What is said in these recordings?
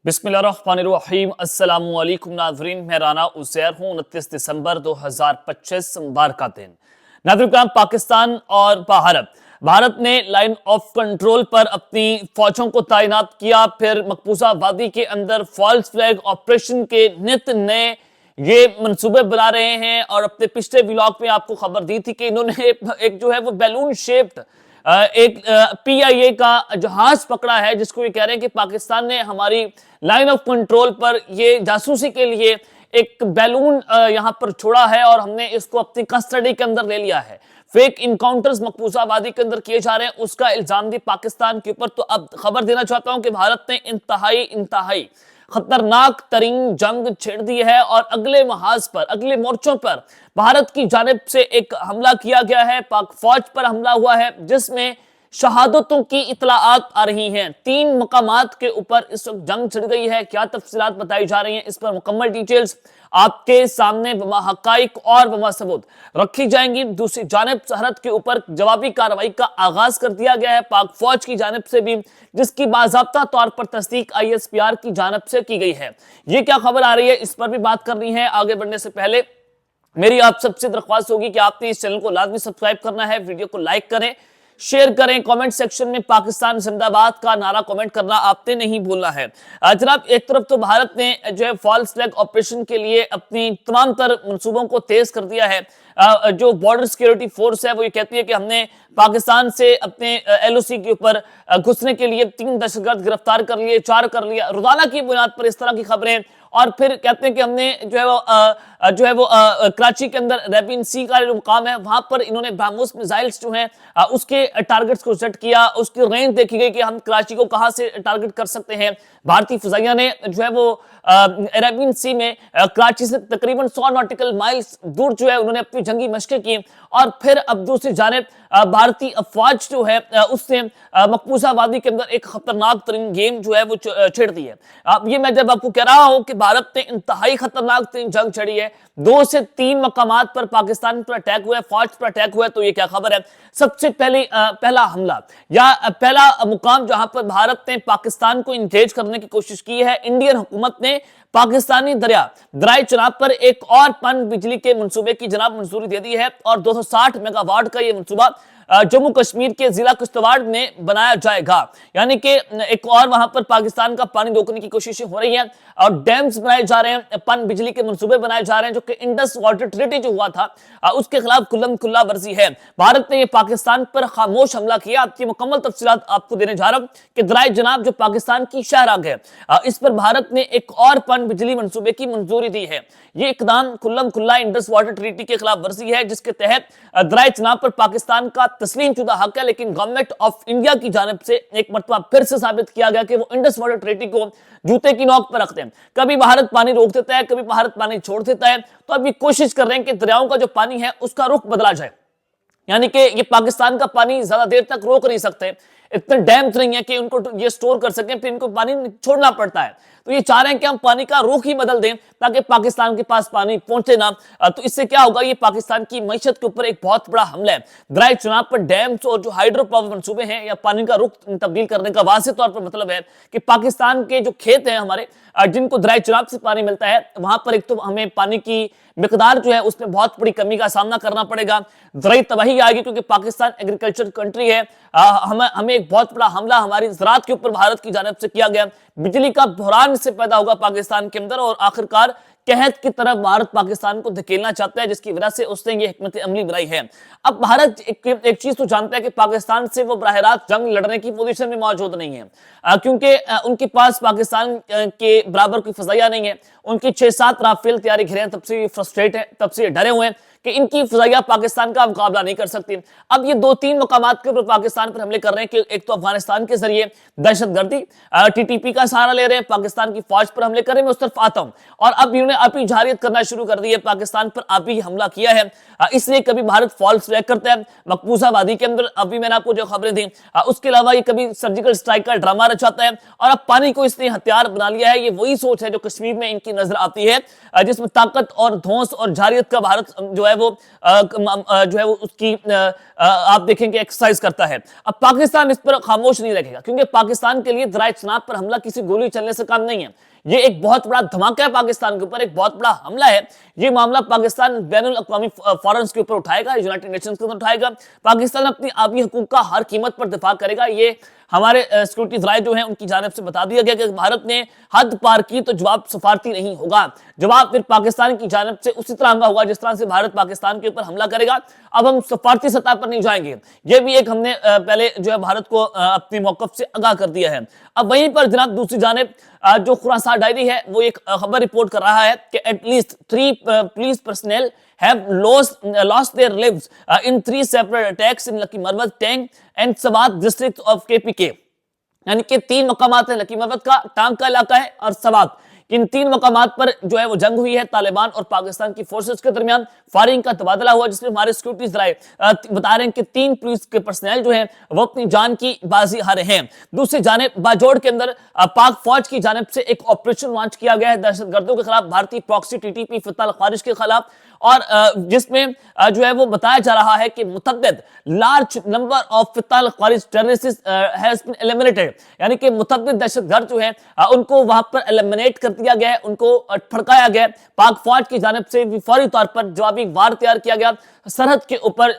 बिस्मिल्लाहिर्रहमानिर्रहीम। अस्सलाम वालेकुम नाज़रीन, मैं राना उज़ैर हूँ। 29 दिसंबर 2025 सोमवार का दिन। नाज़रीन, पाकिस्तान और भारत ने लाइन ऑफ कंट्रोल पर अपनी फौजों को तैनात किया। फिर मकबूजा वादी के अंदर फॉल्स फ्लैग ऑपरेशन के नित नए ये मंसूबे बना रहे हैं। और अपने पिछले व्लॉग में आपको खबर दी थी कि इन्होंने एक जो है वो बैलून शेप्ड एक PIA का जहाज पकड़ा है, जिसको ये कह रहे हैं कि पाकिस्तान ने हमारी लाइन ऑफ कंट्रोल पर ये जासूसी के लिए एक बैलून यहां पर छोड़ा है और हमने इसको अपनी कस्टडी के अंदर ले लिया है। फेक इनकाउंटर्स मकबूजा वादी के अंदर किए जा रहे हैं, उसका इल्जाम भी पाकिस्तान के ऊपर। तो अब खबर देना चाहता हूं कि भारत ने इंतहाई खतरनाक तरीन जंग छेड़ दी है और अगले महाज पर, अगले मोर्चों पर भारत की जानिब से एक हमला किया गया है। पाक फौज पर हमला हुआ है, जिसमें शहादतों की इतलाआत आ रही हैं। 3 मकामात के ऊपर इस वक्त जंग छिड़ गई है। क्या तफसीलात बताई जा रही हैं, इस पर मुकम्मल डिटेल्स आपके सामने हकाइक और सबूत रखी जाएंगी। दूसरी जानिब सरहद के ऊपर जवाबी कार्रवाई का आगाज कर दिया गया है पाक फौज की जानिब से भी, जिसकी बाज़ाब्ता तौर पर तस्दीक ISPR की जानिब से की गई है। ये क्या खबर आ रही है, इस पर भी बात करनी है। आगे बढ़ने से पहले मेरी आप सबसे दरख्वास्त होगी कि आपने इस चैनल को लाजमी सब्सक्राइब करना है, वीडियो को लाइक करें, शेयर करें, कमेंट सेक्शन में पाकिस्तान जिंदाबाद का नारा कमेंट करना आपने नहीं भूलना है। जनाब, एक तरफ तो भारत ने जो है फॉल्स फ्लैग ऑपरेशन के लिए अपनी तमाम तर मंसूबों को तेज कर दिया है। जो बॉर्डर सिक्योरिटी फोर्स है वो ये कहती है कि हमने पाकिस्तान से अपने LOC के ऊपर घुसने के लिए 3 दहशतगर्द गिरफ्तार कर लिए, 4 कर लिया, रोजाना की बुनियाद पर इस तरह की खबरें। और फिर कहते हैं कि हमने जो है वो कराची के अंदर रेबिन सी का जो मुकाम है वहां पर इन्होंने ब्रह्मोस मिसाइल्स जो हैं उसके टारगेट्स को सेट किया। उसकी रेंज देखी गई कि हम कराची को कहां से टारगेट कर सकते हैं। भारतीय फिजाइया ने जो है वो अरेबियन सी में कराची से तकरीबन 100 नॉटिकल माइल्स दूर जो है उन्होंने अपनी जंगी मशकें की। और फिर अब दूसरी जानिब भारतीय फौज जो है उसने मकबूजा वादी के अंदर एक खतरनाक तरीन गेम जो है वो छेड़ दी है। अब ये मैं जब आपको कह रहा हूं कि भारत ने इंतहाई खतरनाक तरीन जंग छेड़ी है, 2 से 3 मकामात पर पाकिस्तान पर अटैक हुआ है, फौज पर अटैक हुआ है। तो ये क्या खबर है, सबसे पहला हमला या पहला मुकाम जहां पर भारत ने पाकिस्तान को इंगेज करने की कोशिश की है, इंडियन हुकूमत ने पाकिस्तानी दरियाई चनाब पर एक और पन बिजली के मंसूबे की जनाब मंजूरी दे दी है। और 260 मेगावाट का यह मंसूबा जम्मू कश्मीर के जिला किश्तवाड़ में बनाया जाएगा। यानी कि एक और वहां पर पाकिस्तान का पानी रोकने की कोशिशें हो रही हैं और डैम्स बनाए जा रहे हैं, पन बिजली के मंसूबे बनाए जा रहे हैं, जो कि इंडस वाटर ट्रीटी जो हुआ था उसके खिलाफ खुल्लम खुल्ला वर्जी है। भारत ने यह पाकिस्तान पर खामोश हमला किया। आपकी मुकम्मल तफसीलात आपको देने जा रहा हूं कि दराय जनाब जो पाकिस्तान की शहराग है इस पर भारत ने एक और पन बिजली मंसूबे की मंजूरी दी है। यह इकदाम खुल्लम खुल्ला इंडस वाटर ट्रीटी के खिलाफ वर्जी है, जिसके तहत दराय जनाब पर पाकिस्तान का तस्लीम शुदा हक है। लेकिन गवर्नमेंट ऑफ इंडिया की जानिब से एक मरतबा फिर से साबित किया गया कि वो इंडस वाटर ट्रीटी को जूते की नोक पर रखते हैं। कभी भारत पानी रोक देता है, कभी भारत पानी छोड़ देता है। तो अभी कोशिश कर रहे हैं कि दरियाओं का जो पानी है उसका रुख बदला जाए, यानी कि ये पाकिस्तान का पानी ज्यादा देर तक रोक नहीं सकते, इतने डैम्स नहीं है कि उनको ये स्टोर कर सकें, फिर इनको पानी छोड़ना पड़ता है। तो ये चाह रहे हैं कि हम पानी का रुख ही बदल दें ताकि पाकिस्तान के पास पानी पहुंचे ना। तो इससे क्या होगा, ये पाकिस्तान की मईशत के ऊपर एक बहुत बड़ा हमला है। दराय चुनाव पर डैम्स और जो हाइड्रो पावर मंसूबे हैं या पानी का रुख तब्दील करने का वाज़ेह तौर पर मतलब है कि पाकिस्तान के जो खेत हैं हमारे, जिनको दराय चुनाव से पानी मिलता है, वहां पर एक तो हमें पानी की मिकदार जो है उसमें बहुत बड़ी कमी का सामना करना पड़ेगा, ज़राई तबाही आएगी, क्योंकि पाकिस्तान एग्रीकल्चर कंट्री है। हमें एक बहुत बड़ा हमला हमारी ज़राअत के ऊपर भारत की जानिब से किया गया। बिजली का बहरान से पैदा होगा पाकिस्तान के अंदर और आखिरकार कहत की तरफ भारत पाकिस्तान को धकेलना चाहता है, जिसकी वजह से उसने ये हिकमत अमली बनाई है। अब भारत एक चीज तो जानता है कि पाकिस्तान से वो बराह रास्त जंग लड़ने की पोजीशन में मौजूद नहीं है, क्योंकि उनके पास पाकिस्तान के बराबर कोई फजाइया नहीं है। उनकी 6-7 राफेल तैयारी घिरे हैं, तब से ये फ्रस्ट्रेट है, तब से ये डरे हुए हैं कि इनकी फजाइया पाकिस्तान का मुकाबला नहीं कर सकती। अब ये 2-3 मकामात के ऊपर पाकिस्तान पर हमले कर रहे हैं कि एक तो अफगानिस्तान के जरिए दहशतगर्दी TTP का सहारा ले रहे हैं, पाकिस्तान की फौज पर हमले कर रहे हैं। मैं उस तरफ आता हूं। और अब इन्होंने अपनी जारियत करना शुरू कर दी है, पाकिस्तान पर अभी हमला किया है। इसलिए कभी भारत फॉल्स फ्लैग करता है मकबूजा वादी के अंदर, अभी मैंने आपको जो खबरें दी, उसके अलावा ये कभी सर्जिकल स्ट्राइक का ड्रामा रचाता है। और अब पानी को इसने हथियार बना लिया है। ये वही सोच है जो कश्मीर में इनकी नजर आती है, जिसमें ताकत और धौंस और जारियत का भारत जो ہے وہ اس کی آپ دیکھیں کہ ایکسرسائز کرتا ہے. اب پاکستان اس پر خاموش نہیں رکھے گا, کیونکہ پاکستان کے لیے ذرائع چناب پر حملہ کسی گولی چلنے سے کام نہیں ہے. یہ ایک بہت بڑا دھماکہ ہے پاکستان کے اوپر, ایک بہت بڑا حملہ ہے. یہ معاملہ پاکستان بین الاقوامی فورمز کے اوپر اٹھائے گا, یونائٹڈ نیشنز کے اوپر اٹھائے گا. پاکستان اپنی آبی حقوق کا ہر قیمت پر دفاع کرے گا. یہ ہمارے سیکورٹی ذرائع جو ہیں ان کی جانب سے بتا دیا گیا کہ بھارت نے حد پار کی تو جواب سفارتی نہیں ہوگا. جواب پھر پاکستان کی جانب سے اسی طرح ہوگا جس طرح سے بھارت پاکستان کے اوپر حملہ کرے گا. اب ہم سفارتی سطح پر نہیں جائیں گے. یہ بھی ایک ہم نے پہلے جو ہے بھارت کو اپنی موقف سے آگاہ کر دیا ہے. اب وہیں پر جناب دوسری جانب جو خراسان ڈائری ہے وہ ایک خبر رپورٹ کر رہا ہے کہ at least 3 police personnel have lost their lives in 3 separate attacks in Lucky Marwat, Tang and Swat district of KPK. یعنی کہ 3 مقامات ہیں, لکی مروت کا, ٹانگ کا علاقہ ہے اور سوات. ان 3 مقامات پر جو ہے وہ جنگ ہوئی ہے طالبان اور پاکستان کی فورسز کے درمیان. فائرنگ کا تبادلہ ہوا جس میں ہمارے سیکورٹی ذرائع بتا رہے ہیں کہ 3 پولیس کے پرسنل جو ہیں وہ اپنی جان کی بازی ہارے ہیں. دوسری جانب باجوڑ کے اندر پاک فوج کی جانب سے ایک آپریشن لانچ کیا گیا ہے دہشت گردوں کے خلاف, بھارتی پراکسی TTP فتح الخوارج کے خلاف, اور جس میں جو ہے وہ بتایا جا رہا ہے کہ متعدد لارج نمبر آف فتح الخوارج ٹیررسٹ ہیز بین ایلیمنیٹڈ, یعنی کہ متعدد دہشت گرد جو ہیں ان کو وہاں پر ایلیمنیٹ کر دیا گیا ہے, ان کو پھڑکایا گیا. پاک فوج کی جانب سے فوری طور پر جوابی وار تیار کیا گیا, سرحد کے اوپر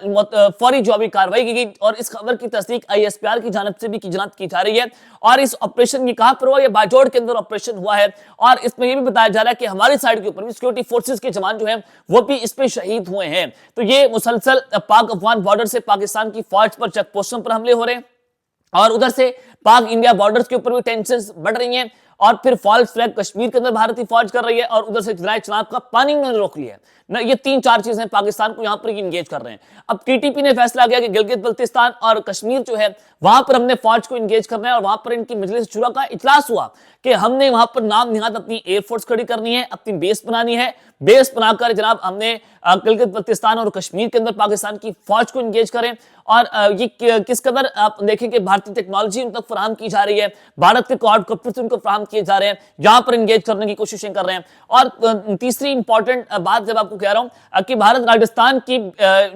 فوری جوابی کاروائی کی گئی, اور اس خبر کی تصدیق ISPR کی جانب سے بھی کی جا رہی ہے. اور اس آپریشن یہ کہاں پر ہوا, یہ باجوڑ کے اندر آپریشن ہوا ہے, اور اس میں یہ بھی بتایا جا رہا ہے کہ ہماری سائیڈ کے اوپر بھی سیکورٹی فورسز کے جوان جو ہیں وہ بھی اس پہ شہید ہوئے ہیں. تو یہ مسلسل پاک افغان بارڈر سے پاکستان کی فوج پر چیک پوسٹوں پر حملے ہو رہے ہیں, اور ادھر سے پاک انڈیا بارڈرز کے اوپر بھی ٹینشنز بڑھ رہی ہیں, اور پھر فالس فلیگ کشمیر کے اندر بھارتی فوج کر رہی ہے, اور ادھر سے ذرائع چناب کا پانی انہوں نے روک لیا ہے. یہ 3-4 چیزیں پاکستان کو یہاں پر انگیج کر رہے ہیں. اب TTP نے فیصلہ کیا کہ گلگت بلتستان اور کشمیر جو ہے وہاں پر ہم نے فوج کو انگیج کرنا ہے, اور وہاں پر ان کی مجلس شورا کا اجلاس ہوا کہ ہم نے وہاں پر نام نہاد اپنی ایئر فورس کھڑی کرنی ہے, اپنی بیس بنانی ہے. بیس بنا کر جناب ہم نے گلگت بلتستان اور کشمیر کے اندر پاکستان کی فوج کو انگیج کریں, اور یہ کس قدر آپ دیکھیں کہ بھارتی ٹیکنالوجی ان تک فراہم کی جا رہی ہے, بھارت کے کوڈ کاپٹرز ان کو فراہم کیے جا رہے ہیں, یہاں پر انگیج کرنے کی کوششیں کر رہے ہیں. اور تیسری امپورٹنٹ بات جب آپ کو کہہ رہا ہوں کہ بھارت راجستھان کی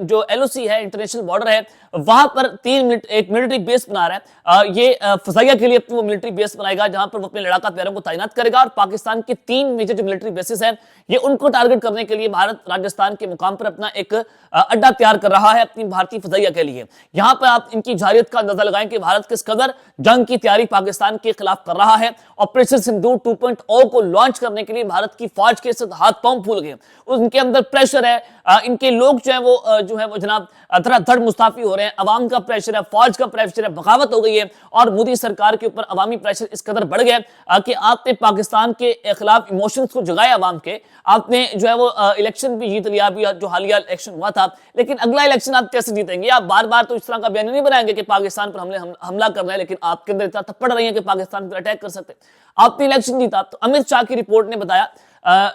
جو LOC ہے, انٹرنیشنل بارڈر ہے, وہاں پر ایک ملٹری بیس بنا رہا ہے. یہ فضائیہ کے لیے اپنی وہ ملٹری بیس بنائے گا جہاں پر وہ اپنے لڑاکا پیروں کو تعینات کرے گا, اور پاکستان کے 3 میجر جو ملٹری بیسز ہیں یہ ان کو ٹارگٹ کرنے کے لیے بھارت راجستھان کے مقام پر اپنا ایک اڈا تیار کر رہا ہے اپنی بھارتی فضائیہ کے لیے. یہاں پر آپ ان کی جارحیت کا اندازہ لگائیں کہ بھارت کس قدر جنگ کی تیاری پاکستان کے خلاف کر رہا ہے. آپریشن سندور 2.0 کو لانچ کرنے کے لیے بھارت کی فوج کے ساتھ ہاتھ پاؤں پھول گئے, ان کے اندر پریشر ہے, ان کے لوگ جو ہے وہ جناب دھڑ دھڑ مستعفی ہو رہے ہیں, عوام کا پریشر ہے, فوج کا پریشر ہے, بغاوت ہو گئی ہے, اور مودی سرکار کے اوپر عوامی پریشر اس قدر بڑھ گیا کہ آپ نے پاکستان کے خلاف ایموشنز کو جگائے عوام کے, آپ نے جو ہے وہ الیکشن بھی جیت لیا ابھی جو حالیہ الیکشن ہوا تھا, لیکن اگلا الیکشن آپ کیسے جیتیں گے؟ آپ بار بار تو اس طرح کا بیان نہیں بنائیں گے کہ پاکستان پر حملہ کر رہے ہیں, لیکن آپ کے اندر اتنا تھپڑ رہی ہیں کہ پاکستان پر اٹیک کر سکتے. آپ نے الیکشن جیتا, تو امت شاہ کی رپورٹ نے بتایا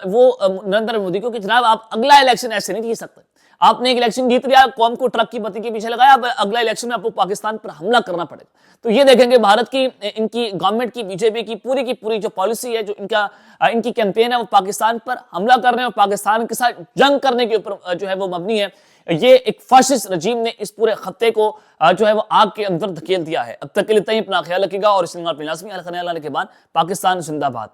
وہ نریندر مودی کو کہ جناب آپ اگلا الیکشن ایسے نہیں جیت سکتے. آپ نے ایک الیکشن جیت لیا, قوم کو ٹرک کی بتی کے پیچھے لگایا, اب اگلا الیکشن میں آپ کو پاکستان پر حملہ کرنا پڑے گا. تو یہ دیکھیں کہ بھارت کی ان کی گورنمنٹ کی BJP کی پوری جو پالیسی ہے, جو ان کی کیمپین ہے, وہ پاکستان پر حملہ کر رہے ہیں اور پاکستان کے ساتھ جنگ کرنے کے اوپر جو ہے وہ مبنی ہے. یہ ایک فاشسٹ رجیم نے اس پورے خطے کو جو ہے وہ آگ کے اندر دھکیل دیا ہے. اب تک کے لیے اتنا ہی, اپنا خیال رکھیے گا, اور اس کے بعد پاکستان زندہ باد.